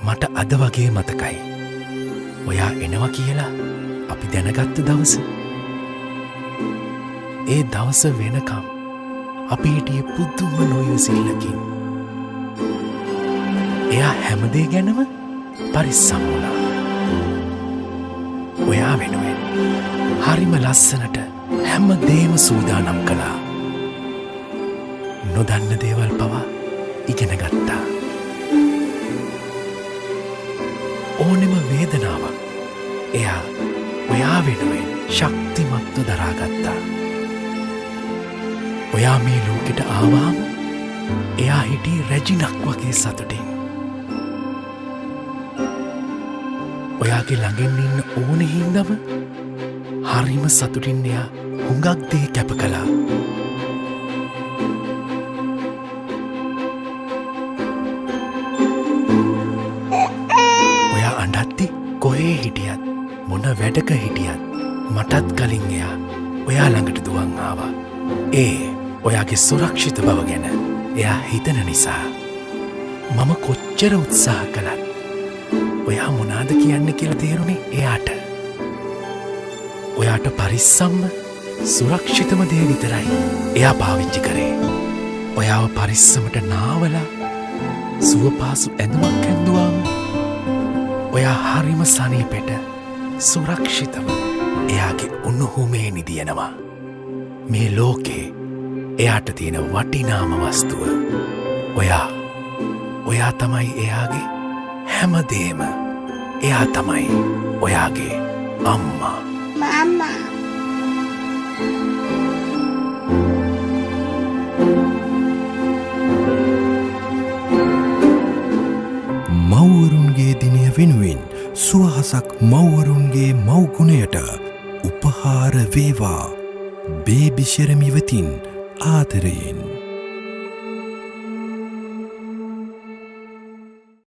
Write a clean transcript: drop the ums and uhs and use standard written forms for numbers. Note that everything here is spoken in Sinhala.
මට අද වගේ මතකයි. ඔයා එනවා කියලා අපි දැනගත්ත දවස. ඒ දවස වෙනකම් අපි හිටියේ පුදුම නොයසිල්ලකින්. එයා හැමදේ ගැනම පරිස්සම් වුණා. ඔයා වෙනුවෙන් හරිම ලස්සනට හැමදේම සූදානම් කළා. නොදන්න දේවල් පවා ඉගෙන ගත්තා. ඕනෙම වේදනාවක් එයා ඔයා වෙනුවෙන් ශක්තිමත්ව දරාගත්තා. ඔයා මේ ලෝකෙට ආවාම එයා හිටියේ රැජිනක් වගේ සතුටින්. ඔයාගේ ළඟින් ඉන්න ඕනෙ හින්දම හරිම සතුටින් එයා හුඟක් දේ කැප කළා. ඔයා අඬද්දි කොහේ හිටියත් මොන වැඩක හිටියත් මටත් කලින් එයා ඔයා ළඟට දුවන් ආවා. ඔයාගේ සුරක්ෂිත බව ගැන එයා හිතන නිසා. මම කොච්චර උත්සාහ කළත් ඔයා මොනාද කියන්න කියලා තේරුණේ එයාට. ඔයාට පරිස්සම්ම සුරක්ෂිතම දේ විතරයි එයා පාවිච්චි කරේ. ඔයාව පරිස්සමට නාවලා සුවපාසු ඇඳුමක් ඇඳුවාම ඔයා හරිම සනීපෙට සුරක්ෂිතව එයාගේ උණුහුමේ නිදියනවා. මේ ලෝකේ එයාට තියෙන වටිනාම වස්තුව ඔයා තමයි එයාගේ හැමදේම. එයා තමයි ඔයාගේ අම්මා. මම්මා. මව්වරුන්ගේ දිනය වෙනුවෙන් සුවහසක් මව්වරුන්ගේ මව්ගුණයට උපහාර වේවා. බේබි ශරමිවතින් ආදරයෙන්.